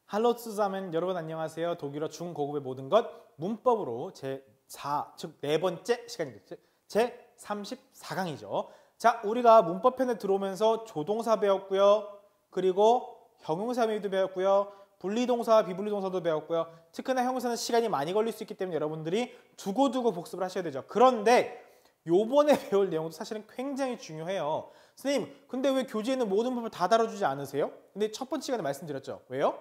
할로 zusammen 여러분 안녕하세요. 독일어 중고급의 모든 것 문법으로 제4, 즉 네 번째 시간입니다. 제 34강이죠. 자, 우리가 문법편에 들어오면서 조동사 배웠고요. 그리고 형용사도 배웠고요. 분리동사, 비분리동사도 배웠고요. 특히나 형용사는 시간이 많이 걸릴 수 있기 때문에 여러분들이 두고두고 복습을 하셔야 되죠. 그런데 요번에 배울 내용도 사실은 굉장히 중요해요. 선생님, 근데 왜 교재에 있는 모든 부분을 다 다뤄주지 않으세요? 근데 첫 번째 시간에 말씀드렸죠. 왜요?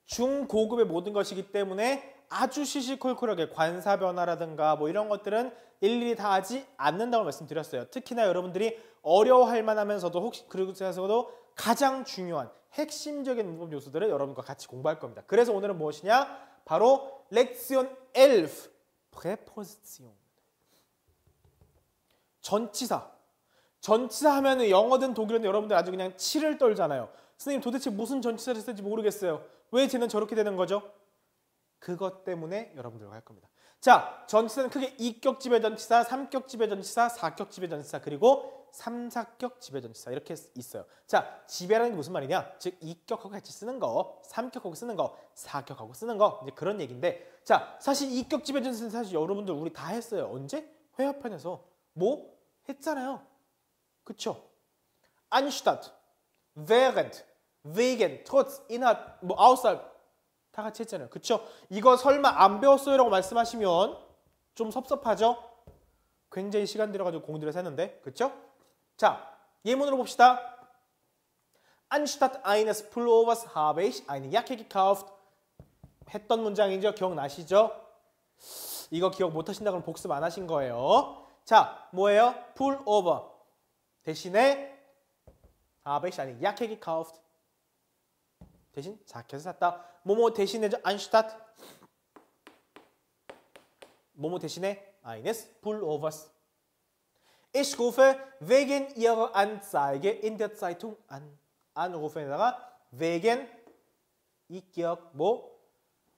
중고급의 모든 것이기 때문에 아주 시시콜콜하게 관사 변화라든가 뭐 이런 것들은 일일이 다 하지 않는다고 말씀드렸어요. 특히나 여러분들이 어려워할 만하면서도 혹시 그러면서도 가장 중요한 핵심적인 문법 요소들을 여러분과 같이 공부할 겁니다. 그래서 오늘은 무엇이냐? 바로 렉시온 11 프레포지션. 전치사. 전치사 하면은 영어든 독일어든 여러분들 아주 그냥 치를 떨잖아요. 선생님 도대체 무슨 전치사를 쓸지 모르겠어요. 왜 쟤는 저렇게 되는 거죠? 그것 때문에 여러분들과 할 겁니다. 자, 전치사는 크게 2격 지배전치사, 3격 지배전치사, 4격 지배전치사, 그리고 3, 4격 지배전치사 이렇게 있어요. 자, 지배라는 게 무슨 말이냐? 즉 2격하고 같이 쓰는 거, 3격하고 쓰는 거, 4격하고 쓰는 거 이제 그런 얘기인데 자, 사실 2격 지배전치사는 사실 여러분들 우리 다 했어요. 언제? 회화편에서 뭐? 했잖아요. 그쵸? anstatt, während, wegen, trotz, innerhalb, 뭐 außerhalb 다 같이 했잖아요. 그쵸? 이거 설마 안 배웠어요? 라고 말씀하시면 좀 섭섭하죠? 굉장히 시간 들여가지고 공부 들여서 했는데. 그쵸? 자, 예문으로 봅시다. Anstatt eines Pullovers habe ich eine Jacke gekauft. 했던 문장이죠? 기억나시죠? 이거 기억 못 하신다 그러면 복습 안 하신 거예요. 자, 뭐예요? Pullover. 대신에 habe ich eine Jacke gekauft. 대신 자켓을 샀다. 뭐뭐 대신에죠. anstatt 뭐뭐 대신에 eines Pullovers. Ich rufe wegen ihrer Anzeige in der Zeitung an. anruf에다가 wegen 이 기억 뭐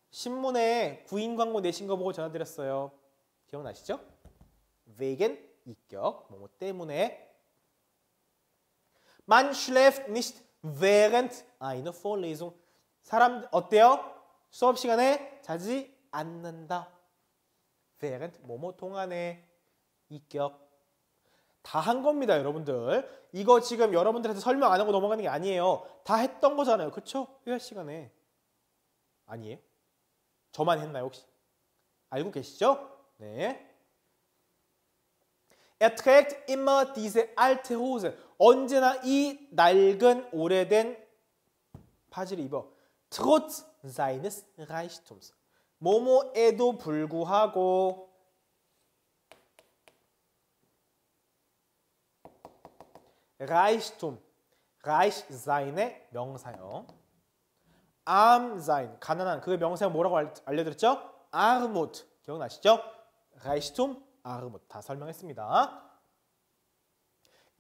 신문에 구인 광고 내신 거 보고 전화드렸어요. 기억나시죠? wegen 이 기억 뭐뭐 때문에. Man schläft nicht während einer Vorlesung. 사람 어때요? 수업 시간에 자지 않는다. während 뭐뭐 동안에 이격 다 한 겁니다, 여러분들. 이거 지금 여러분들한테 설명 안 하고 넘어가는 게 아니에요. 다 했던 거잖아요. 그쵸? 회화 시간에. 아니에요? 저만 했나요, 혹시? 알고 계시죠? 네. Er trägt immer diese alte Hose. 언제나 이 낡은 오래된 바지를 입어. Trotz seines Reichtums. 뭐뭐에도 불구하고 Reichtum. Reich sein의 명사형. arm sein. 가난한. 그게 명사형 뭐라고 알려드렸죠? Armut. 기억나시죠? Reichtum, Armut. 다 설명했습니다.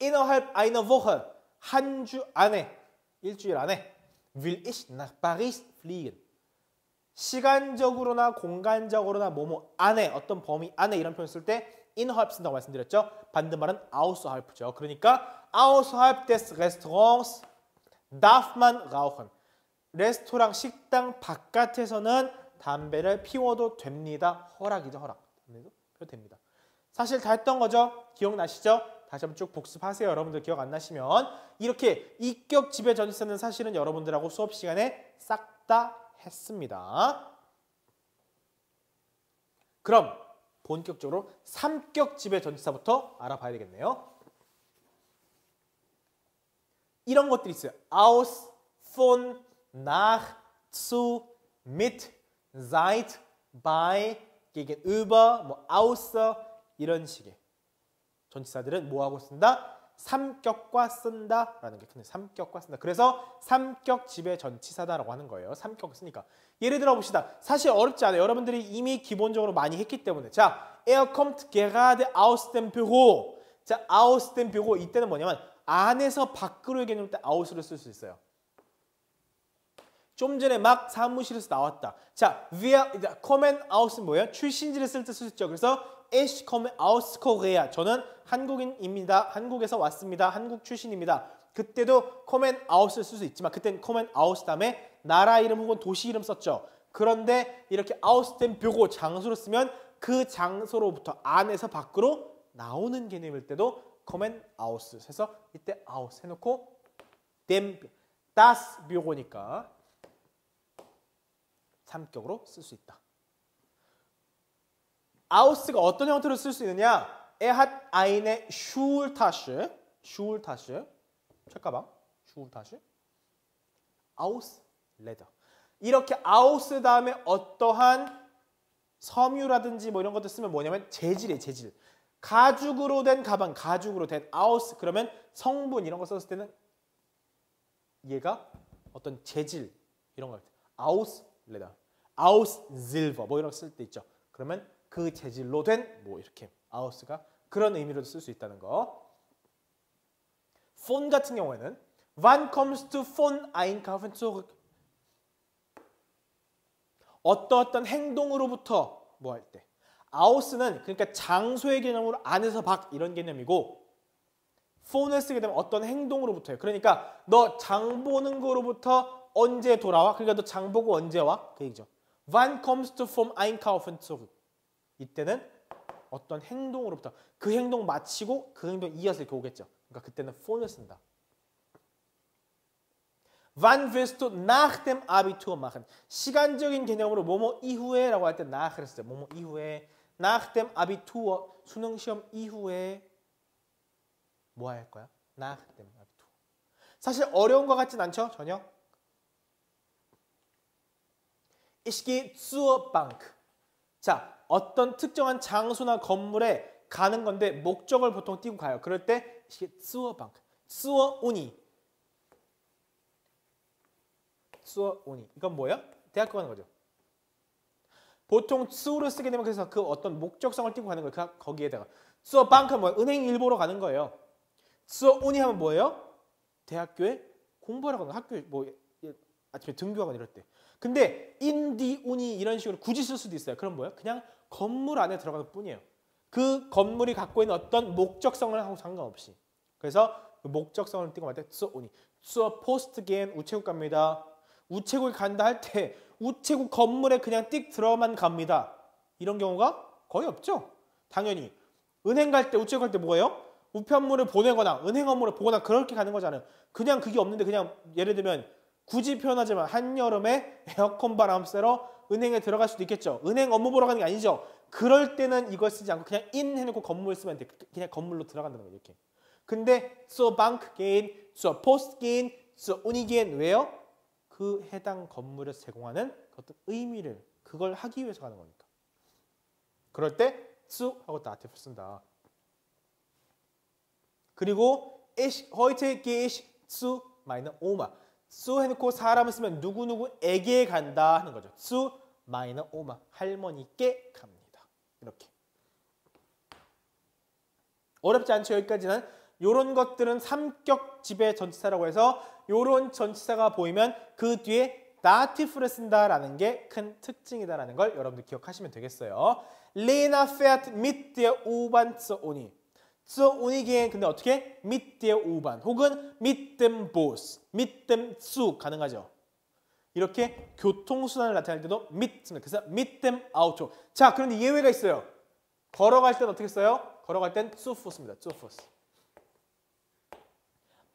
Innerhalb einer Woche. 한 주 안에. 일주일 안에. Will ich nach Paris fliegen. 시간적으로나 공간적으로나 뭐뭐 안에 어떤 범위 안에 이런 표현 쓸 때 innerhalb 쓴다고 말씀드렸죠. 반대말은 außerhalb죠. 그러니까 außerhalb des Restaurants darf man rauchen. 레스토랑 식당 바깥에서는 담배를 피워도 됩니다. 허락이죠, 허락. 담배도 피워도 됩니다. 사실 다 했던 거죠. 기억나시죠? 다시 한번 쭉 복습하세요. 여러분들 기억 안 나시면 이렇게 이격 지배 전치사는 사실은 여러분들하고 수업 시간에 싹 다 했습니다. 그럼 본격적으로 3격 지배 전치사부터 알아봐야 되겠네요. 이런 것들이 있어요. aus, von, nach, zu, mit, seit, bei, gegenüber, 뭐 außer 이런 식의 전치사들은 뭐하고 쓴다? 3격과 쓴다라는 게 큰데 3격과 쓴다. 그래서 3격 지배 전치사다라고 하는 거예요. 3격 쓰니까. 예를 들어 봅시다. 사실 어렵지 않아요. 여러분들이 이미 기본적으로 많이 했기 때문에. 자, er kommt gerade aus dem Büro. 자, aus dem Büro 이때는 뭐냐면 안에서 밖으로의 개념일 때 out를 쓸 수 있어요. 좀 전에 막 사무실에서 나왔다. 자, wir kommen aus는 뭐예요? 출신지를 쓸 때 쓸 수 있죠. 그래서 ich komme aus Korea. 저는 한국인입니다. 한국에서 왔습니다. 한국 출신입니다. 그때도 kommen aus를 쓸 수 있지만 그때는 kommen aus 다음에 나라 이름 혹은 도시 이름 썼죠. 그런데 이렇게 aus dem Büro 장소로 쓰면 그 장소로부터 안에서 밖으로 나오는 개념일 때도 kommen aus 해서 이때 aus 해놓고 dem das Büro니까 삼격으로 쓸 수 있다. aus가 어떤 형태로 쓸 수 있느냐? Er hat eine Schultasche. 책가방. Schultasche. aus Leder. 이렇게 aus 다음에 어떠한 섬유라든지 뭐 이런 것들 쓰면 뭐냐면 재질이에요. 재질. 가죽으로 된 가방, 가죽으로 된 aus 그러면 성분 이런 거 썼을 때는 얘가 어떤 재질 이런 거 aus Leder, aus Silber 뭐 이런 거 쓸 때 있죠. 그러면 그 재질로 된 뭐 이렇게 aus가 그런 의미로도 쓸 수 있다는 거. von 같은 경우에는 wann kommst du von einkaufen zurück? 어떤 행동으로부터 뭐 할 때. aus는 그러니까 장소의 개념으로 안에서 밖 이런 개념이고 von을 쓰게 되면 어떤 행동으로부터예요. 그러니까 너 장 보는 거로부터 언제 돌아와? 그러니까 너 장 보고 언제 와? 그 얘기죠. wann kommst du vom einkaufen zurück? 이때는 어떤 행동으로부터 그 행동 마치고 그 행동 이어서 이렇게 오겠죠. 그러니까 그때는 von을 쓴다. Wann wirst du nach dem Abitur machen? 시간적인 개념으로 뭐뭐 이후에 라고 할 때 nach을 했어요. 뭐뭐 이후에 nach dem Abitur 수능 시험 이후에 뭐 할 거야? nach dem Abitur. 사실 어려운 것 같진 않죠? 전혀. Ich gehe zur Bank. 자, 어떤 특정한 장소나 건물에 가는 건데 목적을 보통 띄고 가요. 그럴 때 ich gehe zur Bank, zur Uni. zur Uni. 이건 뭐야? 대학교 가는 거죠. 보통 zu를 쓰게 되면 그래서 그 어떤 목적성을 띄고 가는 거예요. 거기에다가 zur Bank은 뭐야? 은행 일 보러 가는 거예요. zur Uni 하면 뭐예요? 대학교에 공부하러 가는 학교에 뭐 아침에 등교하거나 이럴 때. 근데 in die Uni 이런 식으로 굳이 쓸 수도 있어요. 그럼 뭐예요? 그냥 건물 안에 들어가는 뿐이에요. 그 건물이 갖고 있는 어떤 목적성을 하고 상관없이. 그래서 그 목적성을 띄고 말 때 zur Uni. zur Post gehen 우체국 갑니다. 우체국에 간다 할 때 우체국 건물에 그냥 띡 들어만 갑니다. 이런 경우가 거의 없죠. 당연히 은행 갈 때 우체국 갈 때 뭐예요? 우편물을 보내거나 은행 업무를 보거나 그렇게 가는 거잖아요. 그냥 그게 없는데 그냥 예를 들면 굳이 표현하지만 한여름에 에어컨 바람 쐬러 은행에 들어갈 수도 있겠죠. 은행 업무 보러 가는 게 아니죠. 그럴 때는 이걸 쓰지 않고 그냥 in 해놓고 건물 쓰면 돼. 그냥 건물로 들어간다는 거예요. 이렇게. 근데 zur Bank gehen, zur Post gehen, zur Uni gehen 왜요? 그 해당 건물에서 제공하는 어떤 의미를 그걸 하기 위해서 가는 거니까. 그럴 때 zu 하고 dativ 쓴다. 그리고 ich heute gehe ich zu meiner Oma. zu 해놓고 사람을 쓰면 누구누구에게 간다 하는 거죠. zu meiner Oma. 할머니께 갑니다. 이렇게. 어렵지 않죠? 여기까지는. 이런 것들은 삼격 지배 전치사라고 해서 이런 전치사가 보이면 그 뒤에 dativ를 쓴다라는 게 큰 특징이다라는 걸 여러분들 기억하시면 되겠어요. Lena fährt mit der U-Bahn zur Uni. zur Uni gehen 근데 어떻게? mit der U-Bahn 혹은 mit dem Bus, mit dem Zug 가능하죠. 이렇게 교통수단을 나타낼 때도 mit 씁니다. 그래서 mit dem Auto. 자, 그런데 예외가 있어요. 걸어갈 때는 어떻게 써요? 걸어갈 땐 zu Fuß입니다. zu Fuß.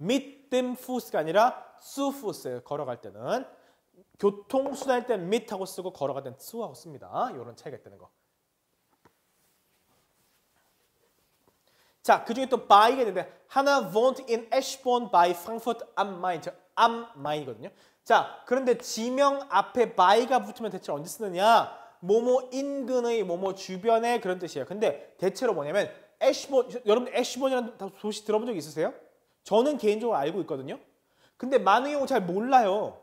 mit dem Fuß가 아니라 zu Fuß예요. 걸어갈 때는. 교통수단일 때는 mit 하고 쓰고 걸어갈 때는 zu 하고 씁니다. 이런 차이가 있다는 거. 자, 그 중에 또 by가 있는데 Hannah wohnt in Eschborn bei Frankfurt am Main. am Main이거든요. 자, 그런데 지명 앞에 by가 붙으면 대체로 언제 쓰느냐? 뭐뭐 인근의 뭐뭐 주변의 그런 뜻이에요. 근데 대체로 뭐냐면 에시본, 여러분 에시본이라는 도시 들어본 적 있으세요? 저는 개인적으로 알고 있거든요. 근데 많은 경우 잘 몰라요.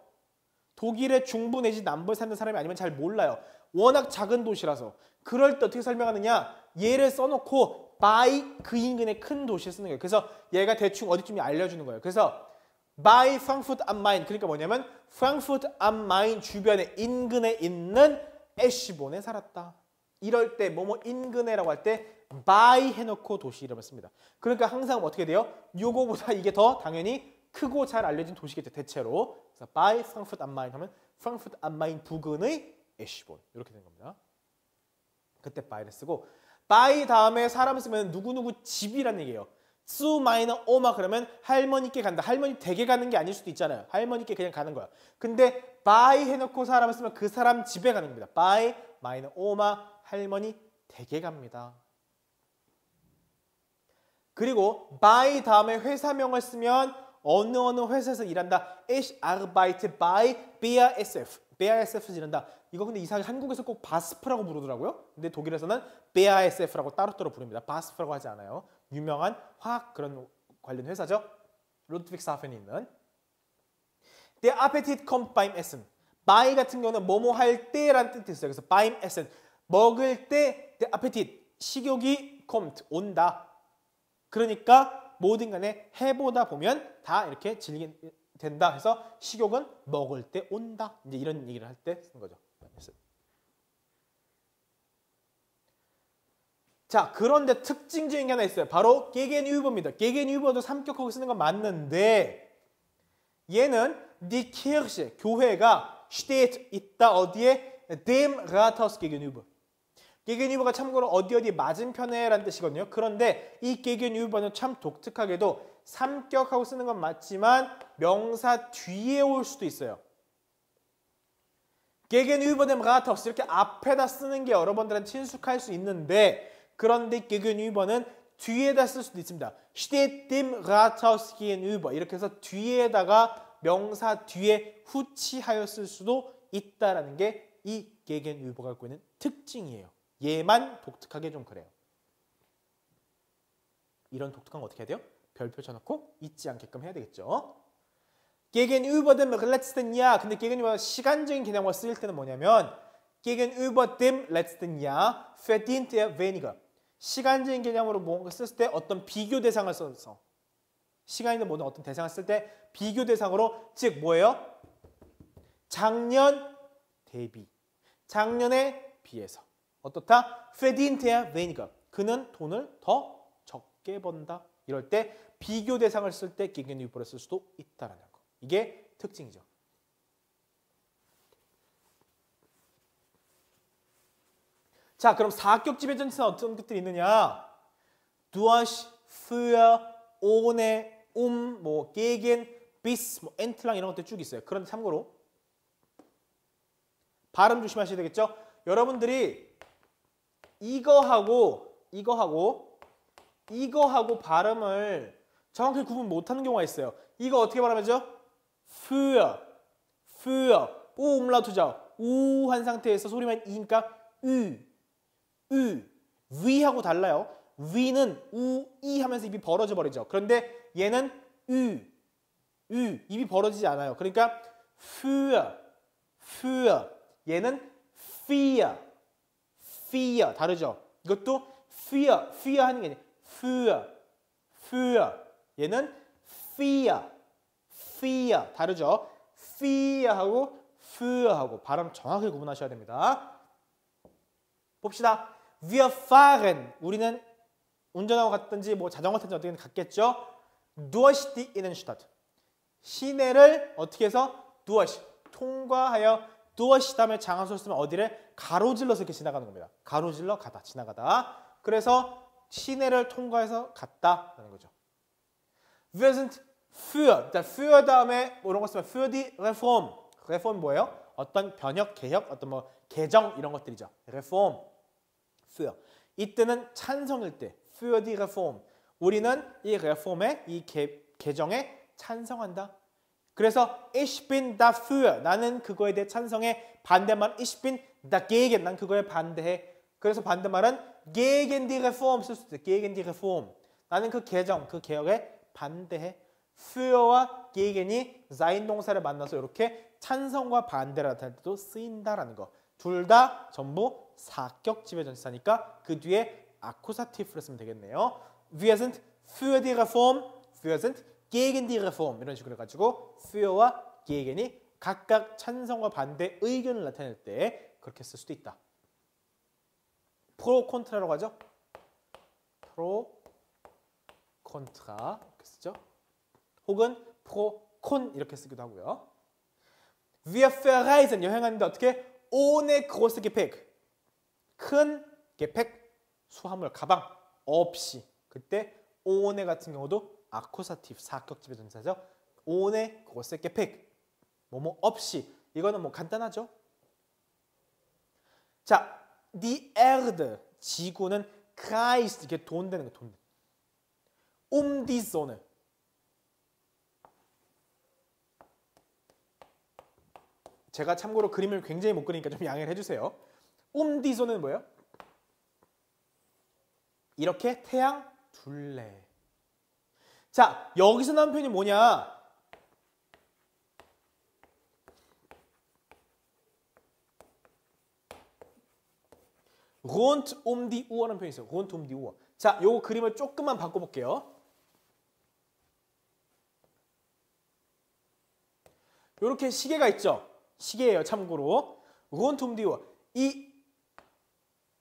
독일의 중부 내지 남부에 사는 사람이 아니면 잘 몰라요. 워낙 작은 도시라서. 그럴 때 어떻게 설명하느냐? 얘를 써놓고 by 그 인근의 큰 도시에 쓰는 거예요. 그래서 얘가 대충 어디쯤이 알려주는 거예요. 그래서 by Frankfurt am Main. 그러니까 뭐냐면 Frankfurt am Main 주변에 인근에 있는 에시본에 살았다. 이럴 때 뭐뭐 인근에라고 할 때 by 해놓고 도시 이름을 씁니다. 그러니까 항상 어떻게 돼요? 요거보다 이게 더 당연히 크고 잘 알려진 도시겠죠. 대체로. 그래서 by Frankfurt am Main 하면 프랑크푸르트 am Main 부근의 에슈본 이렇게 된 겁니다. 그때 by를 쓰고 by 다음에 사람을 쓰면 누구누구 집이라는 얘기예요. zu meiner Oma 그러면 할머니께 간다. 할머니 댁에 가는 게 아닐 수도 있잖아요. 할머니께 그냥 가는 거야. 근데 by 해놓고 사람을 쓰면 그 사람 집에 가는 겁니다. by meiner Oma 할머니 댁에 갑니다. 그리고 by 다음에 회사명을 쓰면 어느 회사에서 일한다. Ich arbeite bei BASF. BASF에서 일한다. 이거 근데 이상하게 한국에서 꼭 바스프라고 부르더라고요. 근데 독일에서는 BASF라고 따로따로 부릅니다. 바스프라고 하지 않아요. 유명한 화학 그런 관련 회사죠. 루드빅스하펜에 있는. Der Appetit kommt beim Essen. by 같은 경우는 뭐뭐 할 때라는 뜻이 있어요. 그래서 beim Essen. 먹을 때 der Appetit. 식욕이 kommt. 온다. 그러니까 뭐든 간에 해보다 보면 다 이렇게 즐기게 된다 해서 식욕은 먹을 때 온다. 이제 이런 얘기를 할 때 쓰는 거죠. 자, 그런데 특징적인 게 하나 있어요. 바로 게겐유버입니다. 게겐유버도 삼격하고 쓰는 건 맞는데 얘는 die Kirche, 교회가 steht, 있다. 어디에? dem Rathaus gegenüber. 게겐유버가 참고로 어디 맞은편에 라는 뜻이거든요. 그런데 이 게겐유버는 참 독특하게도 삼격하고 쓰는 건 맞지만 명사 뒤에 올 수도 있어요. 게겐유버 dem Rathaus 이렇게 앞에다 쓰는 게 여러분들은 친숙할 수 있는데 그런데 게겐유버는 뒤에다 쓸 수도 있습니다. steht dem Rathaus gegenüber 이렇게 해서 뒤에다가 명사 뒤에 후치하여 쓸 수도 있다라는 게 이 게겐유버가 갖고 있는 특징이에요. 얘만 독특하게 좀 그래요. 이런 독특한 거 어떻게 해야 돼요? 별표 쳐놓고 잊지 않게끔 해야 되겠죠. Gegenüber dem letzten Jahr. 근데 gegenüber 시간적인 개념을 쓸 때는 뭐냐면 Gegenüber dem letzten Jahr verdient er weniger. 시간적인 개념으로 뭔가 쓸 때 어떤 비교 대상을 써서 시간이든 뭐든 어떤 대상을 쓸 때 비교 대상으로 즉 뭐예요? 작년 대비. 작년에 비해서. 어떻다? verdient er weniger. 그는 돈을 더 적게 번다. 이럴 때 비교 대상을 쓸 때 gegenüber를 쓸 수도 있다라는 거. 이게 특징이죠. 자, 그럼 사격 지배전치는 어떤 것들이 있느냐? durch, für, ohne, 뭐 gegen, bis, 뭐 entlang 이런 것들 쭉 있어요. 그런데 참고로 발음 조심하셔야 되겠죠? 여러분들이 이거하고 발음을 정확히 구분 못하는 경우가 있어요. 이거 어떻게 발음하죠? für, 우 umlaut죠. 우 한 상태에서 소리만 이니까 위하고 달라요. 위는 우, 이 하면서 입이 벌어져 버리죠. 그런데 얘는 입이 벌어지지 않아요. 그러니까 für 얘는 fear 다르죠. 이것도 fear 하는 게 아니에요. für 얘는 fear 다르죠. fear하고 fear하고 발음 정확히 구분하셔야 됩니다. 봅시다. Wir fahren 우리는 운전하고 갔든지 뭐 자전거 타든지 어떻게든 갔겠죠. durch die Innenstadt 시내를 어떻게 해서 durch 통과하여 durch 다음에 장소를 쓰면 어디를 가로질러서 이렇게 지나가는 겁니다. 가로질러 가다 지나가다. 그래서 시내를 통과해서 갔다라는 거죠. Wir sind für 다음에 이런 거 쓰면 für die Reform. Reform 뭐예요? 어떤 변혁, 개혁, 어떤 뭐 개정 이런 것들이죠. Reform. für. 이때는 찬성일 때 für die Reform. 우리는 이 Reform에 이 개정에 찬성한다. 그래서 ich bin dafür. 나는 그거에 대해 찬성해. 반대말 ich bin dagegen. 난 그거에 반대해. 그래서 반대말은 gegen die Reform 쓸 수도 있어요. gegen die Reform. 나는 그 개정, 그 개혁에 반대해. für와 gegen이 sein 동사를 만나서 이렇게 찬성과 반대를 나타낼 때도 쓰인다라는 거. 둘 다 전부 사격 지배전치사니까 그 뒤에 아쿠사티브를 쓰면 되겠네요. Wir sind für die Reform, wir sind gegen die Reform 이런 식으로 해가지고 für와 gegen이 각각 찬성과 반대 의견을 나타낼 때 그렇게 쓸 수도 있다. 프로 콘트라라고 하죠. 프로 콘트라 이렇게 쓰죠. 혹은 프로 콘 이렇게 쓰기도 하고요. Wir verreisen 여행하는데 어떻게? ohne große Gepäck 큰 게팩 수화물 가방 없이 그때 ohne 같은 경우도 아쿠사티브 사격집의 전사죠. ohne große Gepäck 뭐뭐 없이 이거는 뭐 간단하죠. 자, die Erde 지구는 kreist 이게 돈 되는 거 돈. die Sonne 제가 참고로 그림을 굉장히 못 그리니까 좀 양해를 해주세요. die Sonne는 뭐예요? 이렇게 태양 둘레. 자, 여기서 나온 표현이 뭐냐? rund die Uhr라는 표현이 있어요. rund die Uhr. 자, 요거 그림을 조금만 바꿔볼게요. 요렇게 시계가 있죠? 시계예요, 참고로. rund die Uhr. 이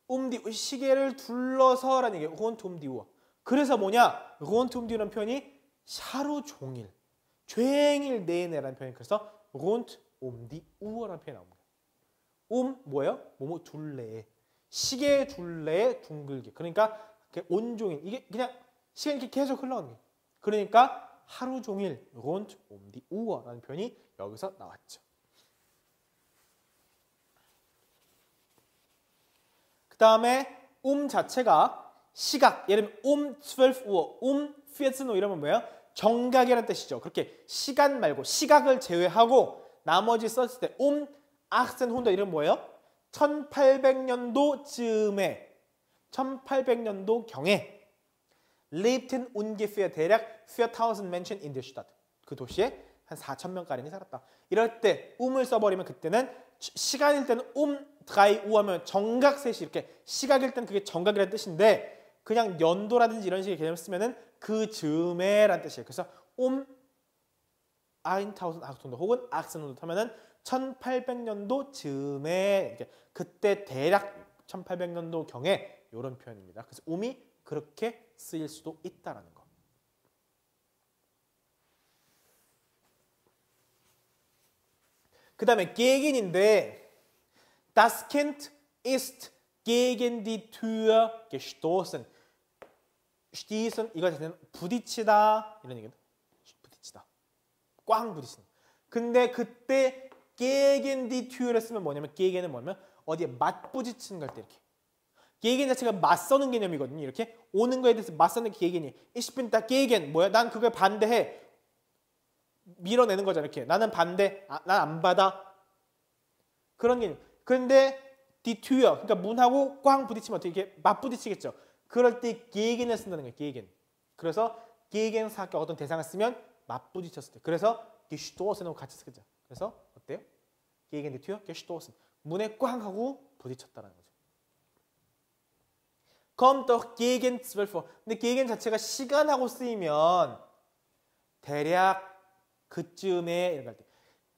die 시계를 둘러서라는 얘기예요. rund die Uhr. 그래서 뭐냐? rund die Uhr라는 표현이 하루 종일, 종일 내내라는 표현이 그래서 rund die Uhr라는 표현이 나옵니다. 뭐예요? 뭐뭐 둘레. 시계 둘레의 둥글기. 그러니까 온종일 이게 그냥 시간이 이렇게 계속 흘러가는 거예요. 그러니까 하루 종일 rund die Uhr라는 표현이 여기서 나왔죠. 그 다음에 자체가 시각. 예를 들면 12Uhr, 14Uhr 이러면 뭐예요? 정각이라는 뜻이죠. 그렇게 시간 말고 시각을 제외하고 나머지 썼을 때 1800 이런 뭐예요? 1800년도쯤에 1800년도경에 lebten ungefähr 대략 4000 Menschen in der Stadt. 그 도시에 한 4000명가량이 살았다. 이럴 때 을 써버리면 그때는 시간일 때는 3 하면 정각 셋이 이렇게 시각일 때는 그게 정각이라는 뜻인데 그냥 연도라든지 이런 식의 개념을 쓰면은 그 즈음에라는 뜻이에요. 그래서 1800 혹은 1800 하면은 1800년도 즈음에 그때 대략 1800년도 경에 이런 표현입니다. 그래서 이 그렇게 쓰일 수도 있다라는 거. 그 다음에 gegen인데 das Kind ist gegen die Tür gestoßen. stießen 이거 자체는 부딪히다 이런 얘기다. 부딪히다. 꽝 부딪히는. 근데 그때 gegen die Tür를 쓰면 뭐냐면 gegen은 뭐냐면 어디에 맞부딪히는 걸 때 이렇게. gegen 자체가 맞서는 개념이거든요. 이렇게 오는 거에 대해서 맞서는 게 gegen이. Ich bin da gegen 뭐야? 난 그걸 반대해. 밀어내는 거잖아. 이렇게. 나는 반대. 난 안 받아. 그런 개념. 그런데 die Tür 그러니까 문하고 꽝 부딪히면 어떻게 이렇게 맞부딪히겠죠. 그럴 때 gegen을 쓴다는 거예요. gegen. 그래서 gegen 사격 어떤 대상을 쓰면 맞부딪혔을 때. 그래서 gestoßen하고 같이 쓰겠죠. 그래서 어때요? gegen die Tür gestoßen. 문에 꽝 하고 부딪혔다는 거죠. kommt doch gegen 12 Uhr. 근데 gegen 자체가 시간하고 쓰이면 대략 그쯤에 이렇게 할 때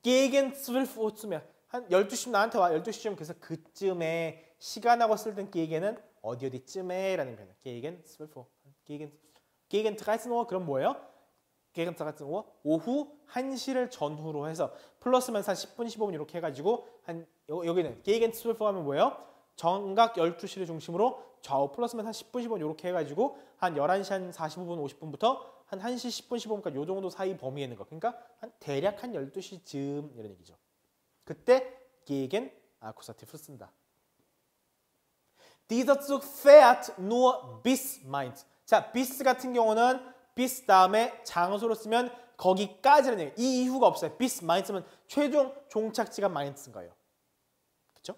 gegen 12 Uhr쯤에 한 12시쯤 나한테 와. 12시쯤 그래서 그쯤에 시간하고 쓸 땐 gegen은 어디쯤에 라는 표현이에요. gegen 12 Uhr. gegen 13 Uhr 그럼 뭐예요? gegen 13 Uhr 오후 1시를 전후로 해서 플러스면 한 10분 15분 이렇게 해가지고 한 여기는 gegen 12 Uhr 하면 뭐예요? 정각 12시를 중심으로 좌우 플러스면 한 10분 15분 이렇게 해가지고 한 11시 한 45분 50분부터 한 1시 10분 15분까지 요 정도 사이 범위에 있는 거. 그러니까 한 대략 한 12시쯤 이런 얘기죠. 그때 gegen 아쿠사티브를 쓴다. Dieser Zug fährt nur bis Mainz. 자, bis 같은 경우는 bis 다음에 장소로 쓰면 거기까지라는 얘기예요. 이 이후가 없어요. bis Mainz면 최종 종착지가 마인츠인 거예요. 그렇죠?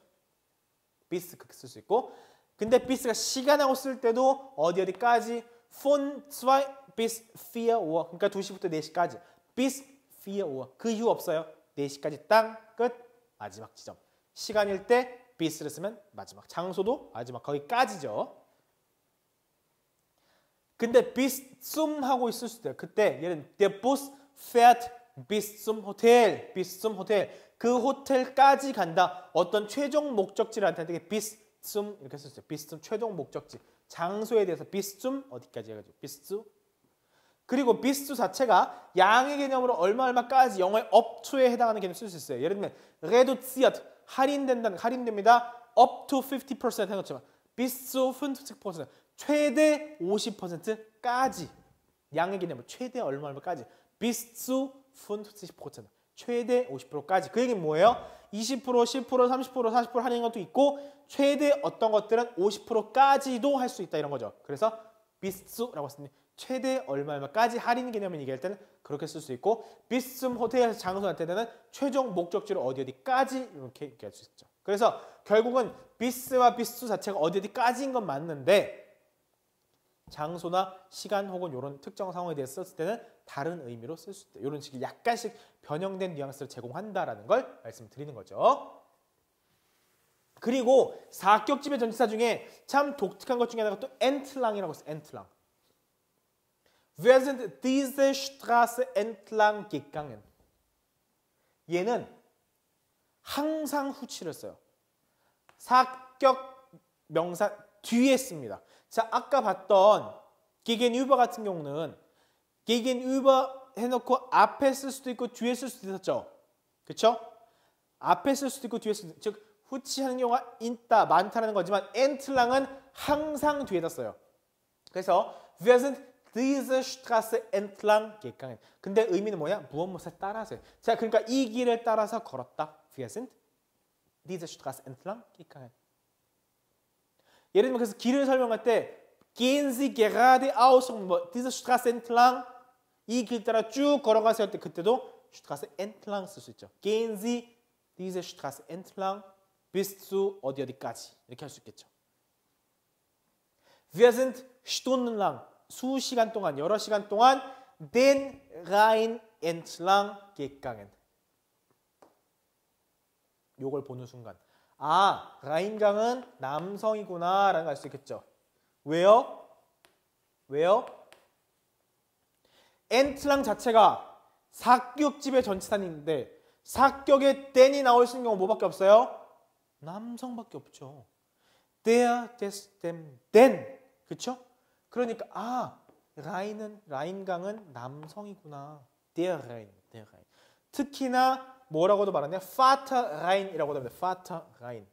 bis 그렇게 쓸 수 있고 근데 bis가 시간하고 쓸 때도 어디까지 von 2 bis 4 Uhr 그러니까 2시부터 4시까지 bis 4 Uhr 그 이후 없어요. 4시까지 땅 끝 마지막 지점. 시간일 때 bis를 쓰면 마지막. 장소도 마지막 거기까지죠. 근데 bis zum 하고 있을 수도 있어요. 그때 예를 들면 der Bus fährt bis zum Hotel. bis zum Hotel. 그 호텔까지 간다. 어떤 최종 목적지를 한테 bis zum 이렇게 쓸 수 있어요. bis zum 최종 목적지. 장소에 대해서 bis zum 어디까지 해가지고 bis zu. 그리고 bis zu 자체가 양의 개념으로 얼마까지 영어의 up to에 해당하는 개념 쓸 수 있어요. 예를 들면 reduziert 할인된다는 할인됩니다. up to 50% 해놓지만 bis zu 50% 최대 50%까지 양의 개념으로 최대 얼마까지 bis zu 50% 최대 50%까지. 그 얘기는 뭐예요? 20%, 10%, 30%, 40% 할인인 것도 있고 최대 어떤 것들은 50%까지도 할 수 있다 이런 거죠. 그래서 bis zu라고 했습니다. 최대 얼마까지 할인 개념을 얘기할 때는 그렇게 쓸 수 있고 bis zum 호텔에서 장소 할 때는 최종 목적지로 어디까지 이렇게 얘기할 수 있죠. 그래서 결국은 bis와 bis zu 자체가 어디까지인 건 맞는데 장소나 시간 혹은 이런 특정 상황에 대해서 썼을 때는 다른 의미로 쓸 수 있다. 이런 식의 약간씩 변형된 뉘앙스를 제공한다라는 걸 말씀드리는 거죠. 그리고 사격집의 전치사 중에 참 독특한 것 중에 하나가 또 entlang이라고 있어요. entlang. Wir sind diese Straße entlang gegangen. 얘는 항상 후치를 써요. 사격 명사 뒤에 씁니다. 자, 아까 봤던 gegenüber 같은 경우는 gegenüber 해놓고 앞에 쓸 수도 있고 뒤에 쓸 수도 있었죠. 그렇죠? 앞에 쓸 수도 있고 뒤에 쓸 수도 있고 즉 후치하는 경우가 있다, 많다는 거지만 entlang은 항상 뒤에다 써요. 그래서 wir sind diese Straße entlang gegangen. 근데 의미는 뭐야? 무엇을 따라서요. 자, 그러니까 이 길을 따라서 걸었다. Wir sind diese Straße entlang gegangen. 예를 들면 그래서 길을 설명할 때 gehen Sie geradeaus, 뭐 diese Straße entlang 이 길 따라 쭉 걸어가세요 할 때 그때도 Straße entlang 쓸 수 있죠. gehen Sie diese Straße entlang bis zu 어디까지 이렇게 할 수 있겠죠. Wir sind stundenlang 수시간 동안 여러 시간 동안 den Rhein entlang gegangen. 요걸 보는 순간 아, 라인강은 남성이구나 라는 걸 알 수 있겠죠. 왜요? 왜요? 엔트랑 자체가 사격집의 전치사인데 사격에 den이 나올 수 있는 경우 뭐밖에 없어요? 남성밖에 없죠. der, des, dem, den. 그렇죠? 그러니까 아, 라인강은 남성이구나. der Rhein, der Rhein. 특히나 뭐라고도 말하냐? Vater Rhein이라고도 합니다. Vater Rhein.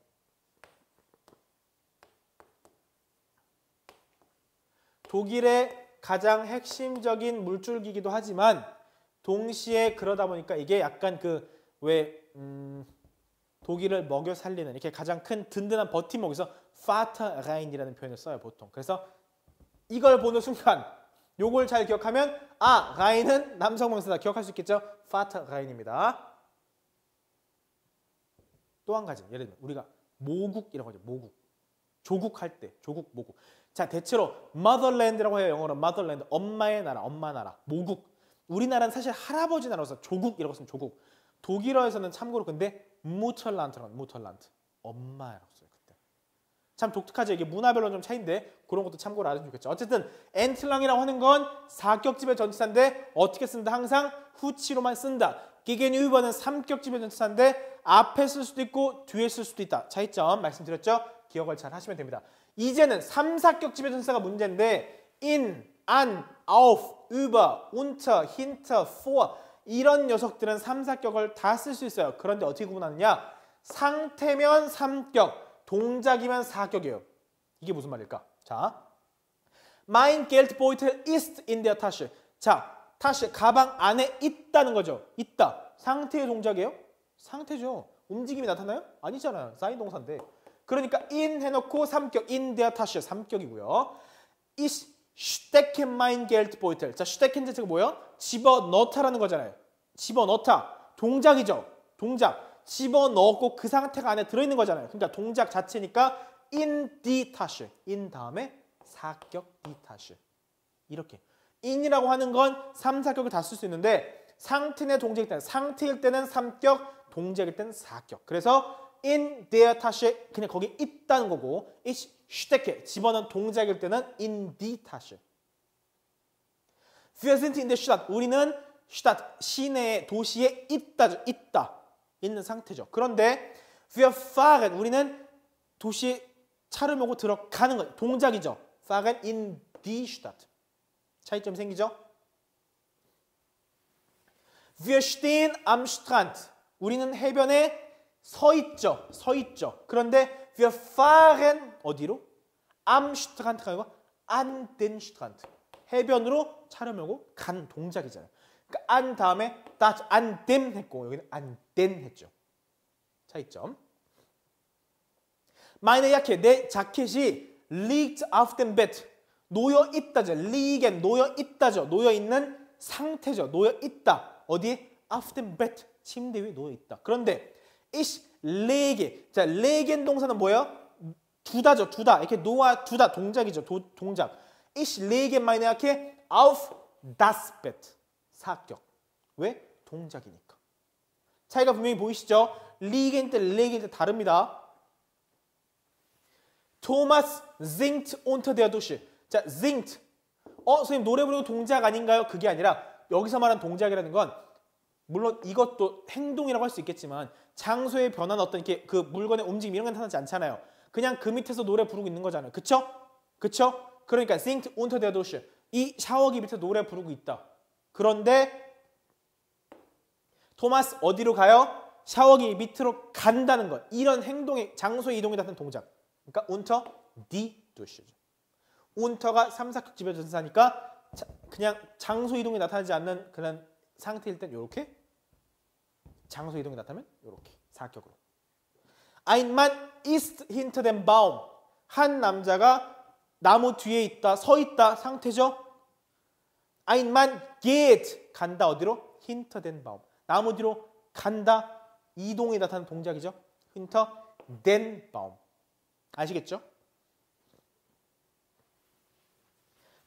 독일의 가장 핵심적인 물줄기이기도 하지만 동시에 그러다 보니까 이게 약간 그 왜 독일을 먹여 살리는 이렇게 가장 큰 든든한 버팀목에서 Vater Rhein이라는 표현을 써요 보통. 그래서 이걸 보는 순간 요걸 잘 기억하면 아, 라인은 남성 명사다 기억할 수 있겠죠? Vater Rhein입니다. 또 한 가지 예를 들면 우리가 모국이라고 하죠. 모국. 조국할 때 조국 모국. 자, 대체로 motherland라고 해요. 영어로 motherland. 엄마의 나라, 엄마 나라. 모국. 우리나라는 사실 할아버지 나라로서 조국이라고 쓰면 조국. 독일어에서는 참고로 근데 Mutterland라고 Mutterland. 엄마라고 써요. 그때. 참 독특하죠. 이게 문화별로 좀 차이인데 그런 것도 참고로 알아주면 좋겠죠. 어쨌든 엔틀랑이라고 하는 건 사격집의 전치사인데 어떻게 쓴다? 항상 후치로만 쓴다. gegenüber는 삼격집의 전치사인데 앞에 쓸 수도 있고 뒤에 쓸 수도 있다. 차이점 말씀드렸죠? 기억을 잘 하시면 됩니다. 이제는 3, 4격집의 전치사가 문제인데 in, an, auf, über, unter, hinter, vor 이런 녀석들은 3, 4격을 다 쓸 수 있어요. 그런데 어떻게 구분하느냐? 상태면 3격, 동작이면 4격이에요. 이게 무슨 말일까? 자, mein Geldbeutel ist in der Tasche. 자, Tasche, 가방 안에 있다는 거죠. 있다. 상태의 동작이에요? 상태죠. 움직임이 나타나요? 아니잖아요. 사인 동사인데. 그러니까 in 해놓고 3격, in der Tasche 3격이고요. Ich stecke mein Geldbeutel. 자, stecken 자체가 뭐예요? 집어넣다라는 거잖아요. 집어넣다. 동작이죠. 동작. 집어넣고 그 상태가 안에 들어있는 거잖아요. 그러니까 동작 자체니까 in die Tasche. in 다음에 4격 die Tasche. 이렇게. in이라고 하는 건 3, 4격을 다 쓸 수 있는데 상태 동작일 때는 상태일 때는 3격, 동작일 때는 4격. 그래서 in der Tasche 그냥 거기 있다는 거고 ich stecke 집어넣은 동작일 때는 in die Tasche. Wir sind in der Stadt. 우리는 Stadt 시내에 도시에 있다죠. 있다. 있는 상태죠. 그런데 wir fahren 우리는 도시에 차를 몰고 들어가는 거 동작이죠. fahren in die Stadt. 차이점 생기죠? Wir stehen am Strand. 우리는 해변에 서 있죠. 서 있죠. 그런데 wir fahren 어디로? am Strand가 아니고 an den Strand. 해변으로 차를 몰고 간 동작이잖아요. 그러니까 an 다음에 das an dem 했고 여기는 an den 했죠. 차이점. Meine Jacke, 내 자켓이 liegt auf dem Bett. 놓여 있다죠. liegen 놓여 있다죠. 놓여 있는 상태죠. 놓여 있다. 어디? auf dem Bett. 침대 위에 놓여 있다. 그런데 ich lege. 자, legen 동사는 뭐예요? 두다죠. 두다. 이렇게 놓아 두다 동작이죠. 동작. Ich lege meine Jacke auf das Bett. 사격. 왜? 동작이니까. 차이가 분명히 보이시죠? liegen 때, legen 때 다릅니다. Thomas singt unter der Dusche. 자, singt. 선생님 노래 부르는 동작 아닌가요? 그게 아니라 여기서 말하는 동작이라는 건 물론 이것도 행동이라고 할 수 있겠지만 장소의 변화나 어떤 이렇게 그 물건의 움직임 이런 건 나타나지 않잖아요. 그냥 그 밑에서 노래 부르고 있는 거잖아요. 그쵸? 그쵸? 그러니까 singt unter der Dusche. 이 샤워기 밑에 노래 부르고 있다. 그런데 토마스 어디로 가요? 샤워기 밑으로 간다는 것. 이런 행동의 장소의 이동이 나타나는 동작. 그러니까 unter die Dusche. unter가 3사격 지배전사니까 그냥 장소 이동이 나타나지 않는 그런 상태일 땐 이렇게 장소 이동이 나타나면 이렇게 사격으로. Ein Mann ist hinter dem Baum. 한 남자가 나무 뒤에 있다, 서 있다 상태죠. Ein Mann geht. 간다 어디로? hinter den Baum. 나무 뒤로 간다. 이동이 나타나는 동작이죠. hinter den Baum. 아시겠죠?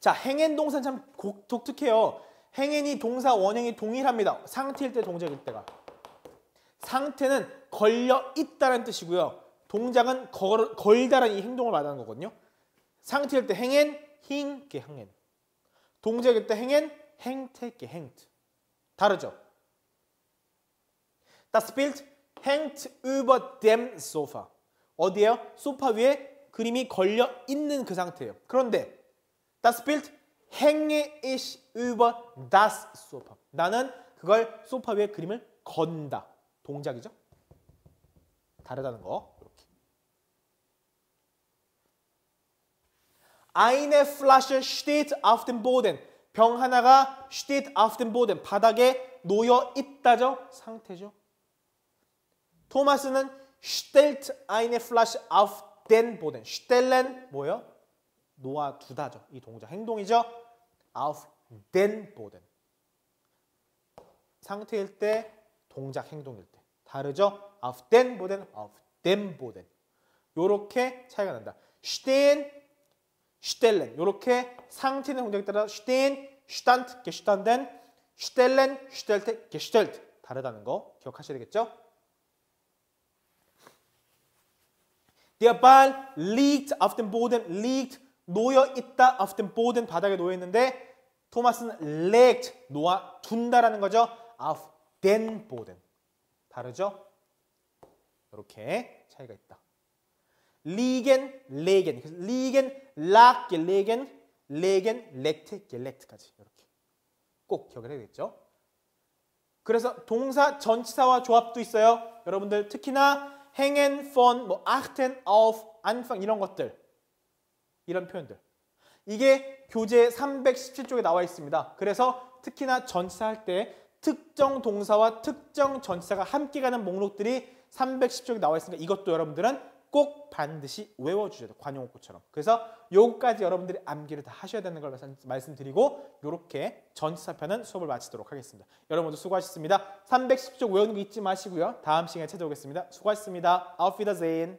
자, 행엔 동사는 참 독특해요. 행엔이 동사 원형이 동일합니다. 상태일 때 동작일 때가. 상태는 걸려 있다는 뜻이고요. 동작은 걸다라는 이 행동을 말하는 거거든요. 상태일 때 행엔, 힝, 게 항엔. 동작일 때 행엔, 행태, 게 행트. 다르죠? Das Bild hängt über dem Sofa. 어디에요? 소파 위에 그림이 걸려 있는 그 상태예요. 그런데 Das Bild hänge ich über das Sofa. 나는 그걸 소파 위에 그림을 건다. 동작이죠. 다르다는 거. 이렇게. Eine Flasche steht auf dem Boden. 병 하나가 steht auf dem Boden. 바닥에 놓여 있다죠. 상태죠. 토마스는 stellt eine Flasche auf den Boden. stellen 뭐예요? 놓아두다죠. 이 동작 행동이죠. auf den Boden. 상태일 때 동작 행동일 때 다르죠. auf den Boden, auf dem Boden. 요렇게 차이가 난다. stehen, stellen. 요렇게 상태는 동작에 따라 stehen, stand, gestanden, stellen, stellte, gestellt. 다르다는 거 기억하셔야 되겠죠. Der Ball liegt auf dem Boden, liegt 놓여 있다. auf dem Boden 바닥에 놓여 있는데 토마스는 legt 놓아 둔다라는 거죠. auf den Boden. 다르죠? 이렇게 차이가 있다. liegen, legen. liegen, lag, gelegen, legen, legte, gelegt까지 이렇게 꼭 기억을 해야겠죠. 그래서 동사 전치사와 조합도 있어요. 여러분들 특히나 hängen von, 뭐 achten auf, Anfang 이런 것들. 이런 표현들. 이게 교재 317쪽에 나와 있습니다. 그래서 특히나 전치사 할 때 특정 동사와 특정 전치사가 함께 가는 목록들이 310쪽에 나와 있으니까 이것도 여러분들은 꼭 반드시 외워주셔야 돼요. 관용어구처럼. 그래서 요거까지 여러분들이 암기를 다 하셔야 되는 걸 말씀드리고 이렇게 전치사 편은 수업을 마치도록 하겠습니다. 여러분들 수고하셨습니다. 310쪽 외우는 거 잊지 마시고요. 다음 시간에 찾아오겠습니다. 수고하셨습니다. Auf Wiedersehen.